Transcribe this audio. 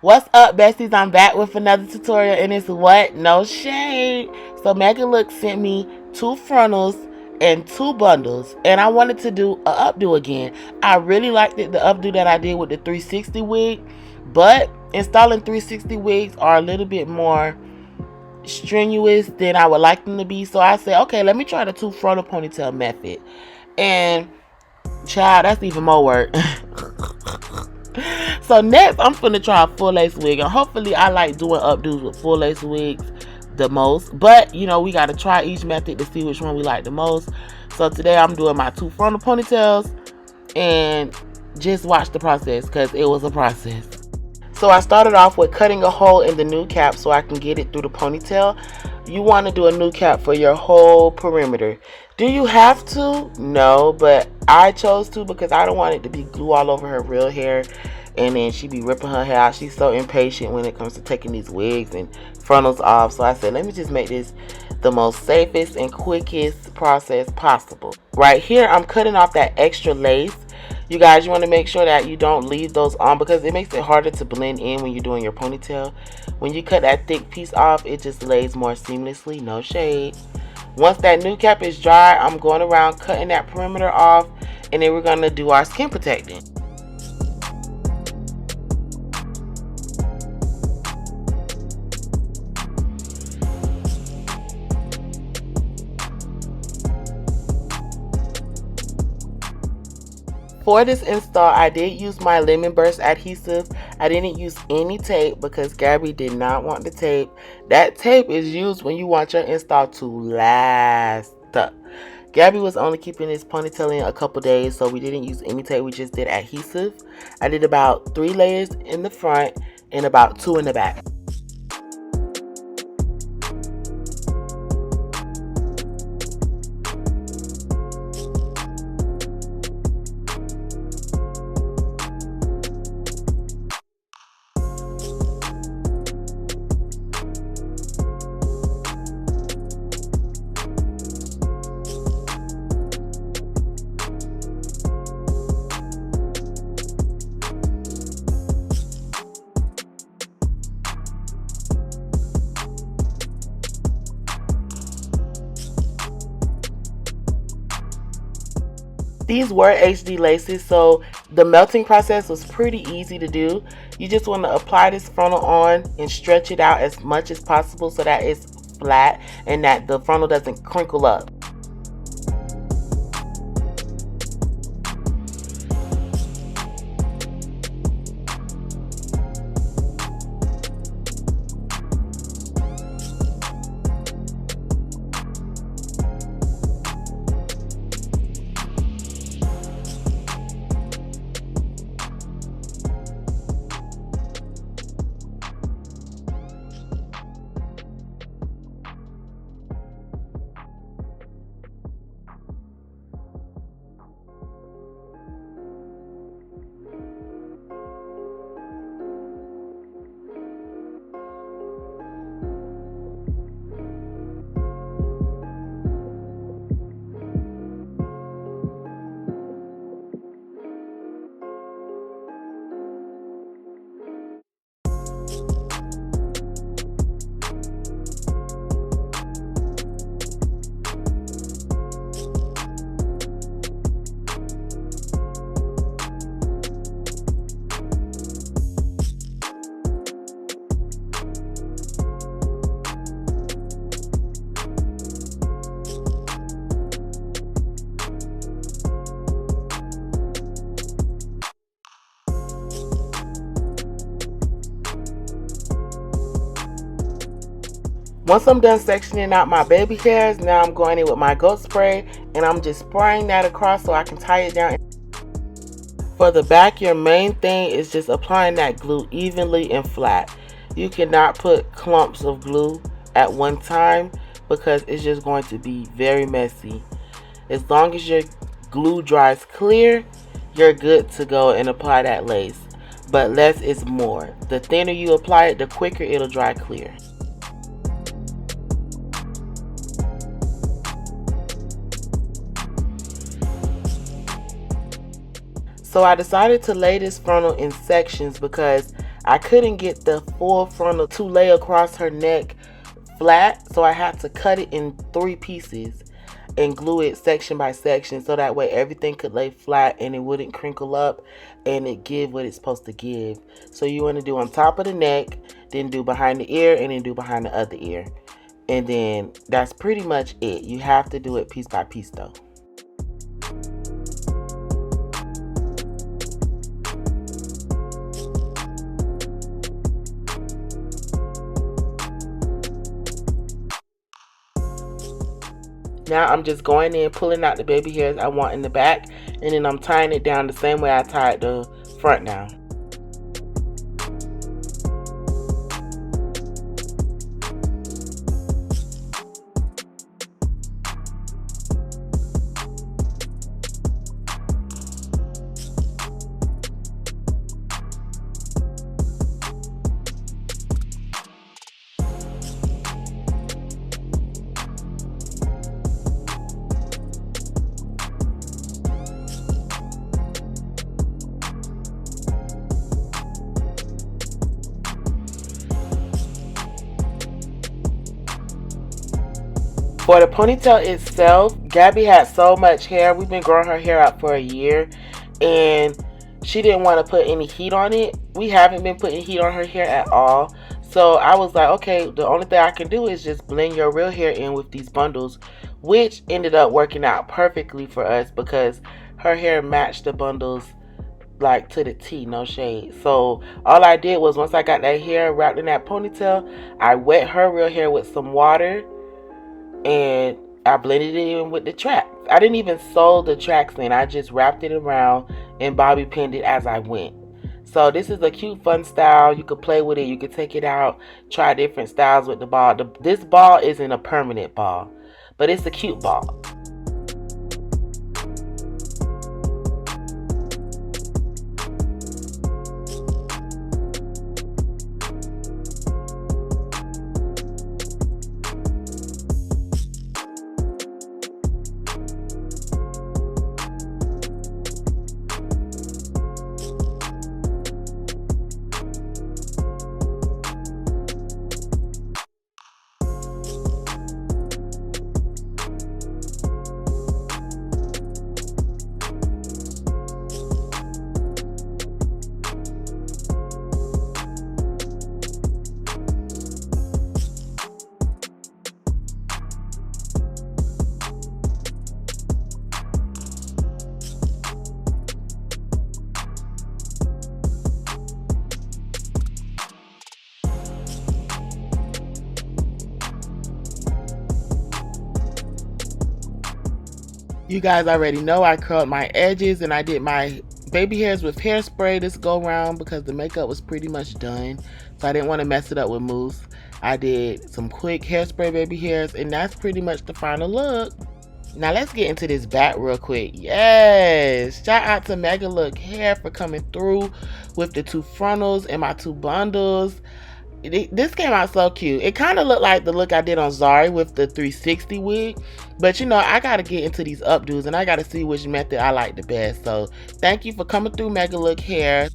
What's up, besties? I'm back with another tutorial, and it's what? No shade. So Megan Look sent me two frontals and two bundles, and I wanted to do a updo again. I really liked it, the updo that I did with the 360 wig, but installing 360 wigs are a little bit more strenuous than I would like them to be. So I said, okay, let me try the two frontal ponytail method. And child, that's even more work. So next, I'm gonna try a full lace wig, and hopefully, I like doing updos with full lace wigs the most. But you know, we gotta try each method to see which one we like the most. So today, I'm doing my two frontal ponytails, and just watch the process because it was a process. So I started off with cutting a hole in the new cap so I can get it through the ponytail. You want to do a new cap for your whole perimeter. Do you have to? No, but I chose to because I don't want it to be glue all over her real hair and then she be ripping her hair out. She's so impatient when it comes to taking these wigs and frontals off. So I said, let me just make this the most safest and quickest process possible. Right here, I'm cutting off that extra lace. You guys, you want to make sure that you don't leave those on because it makes it harder to blend in when you're doing your ponytail. When you cut that thick piece off, it just lays more seamlessly, no shade. Once that new cap is dry, I'm going around cutting that perimeter off, and then we're going to do our skin protectant. For this install, I did use my lemon burst adhesive. I didn't use any tape because Gabby did not want the tape. That tape is used when you want your install to last. Gabby was only keeping this ponytail in a couple days, so we didn't use any tape. We just did adhesive. I did about 3 layers in the front and about 2 in the back. These were HD laces, so the melting process was pretty easy to do. You just want to apply this frontal on and stretch it out as much as possible so that it's flat and that the frontal doesn't crinkle up. Once I'm done sectioning out my baby hairs, now I'm going in with my goat spray and I'm just spraying that across so I can tie it down. For the back, your main thing is just applying that glue evenly and flat. You cannot put clumps of glue at one time because it's just going to be very messy. As long as your glue dries clear, you're good to go and apply that lace. But less is more. The thinner you apply it, the quicker it'll dry clear. So I decided to lay this frontal in sections because I couldn't get the full frontal to lay across her neck flat, so I had to cut it in 3 pieces and glue it section by section so that way everything could lay flat and it wouldn't crinkle up and it give what it's supposed to give. So you want to do on top of the neck, then do behind the ear, and then do behind the other ear. And then that's pretty much it. You have to do it piece by piece though. Now I'm just going in, pulling out the baby hairs I want in the back, and then I'm tying it down the same way I tied the front down. For the ponytail itself, Gabby had so much hair. We've been growing her hair out for a year, and she didn't want to put any heat on it. We haven't been putting heat on her hair at all. So I was like, okay, the only thing I can do is just blend your real hair in with these bundles, which ended up working out perfectly for us because her hair matched the bundles like to the T, no shade. So all I did was once I got that hair wrapped in that ponytail, I wet her real hair with some water and I blended it in with the tracks. I didn't even sew the tracks in. I just wrapped it around and bobby pinned it as I went. So this is a cute, fun style. You could play with it. You could take it out, try different styles with the ball. This ball isn't a permanent ball, but it's a cute ball. You guys already know I curled my edges and I did my baby hairs with hairspray this go round because the makeup was pretty much done. So I didn't want to mess it up with mousse. I did some quick hairspray baby hairs and that's pretty much the final look. Now let's get into this back real quick. Yes! Shout out to Mega Look Hair for coming through with the 2 frontals and my 2 bundles. This came out so cute. It kind of looked like the look I did on Zari with the 360 wig. But you know, I got to get into these updos and I got to see which method I like the best. So thank you for coming through, Mega Look Hair.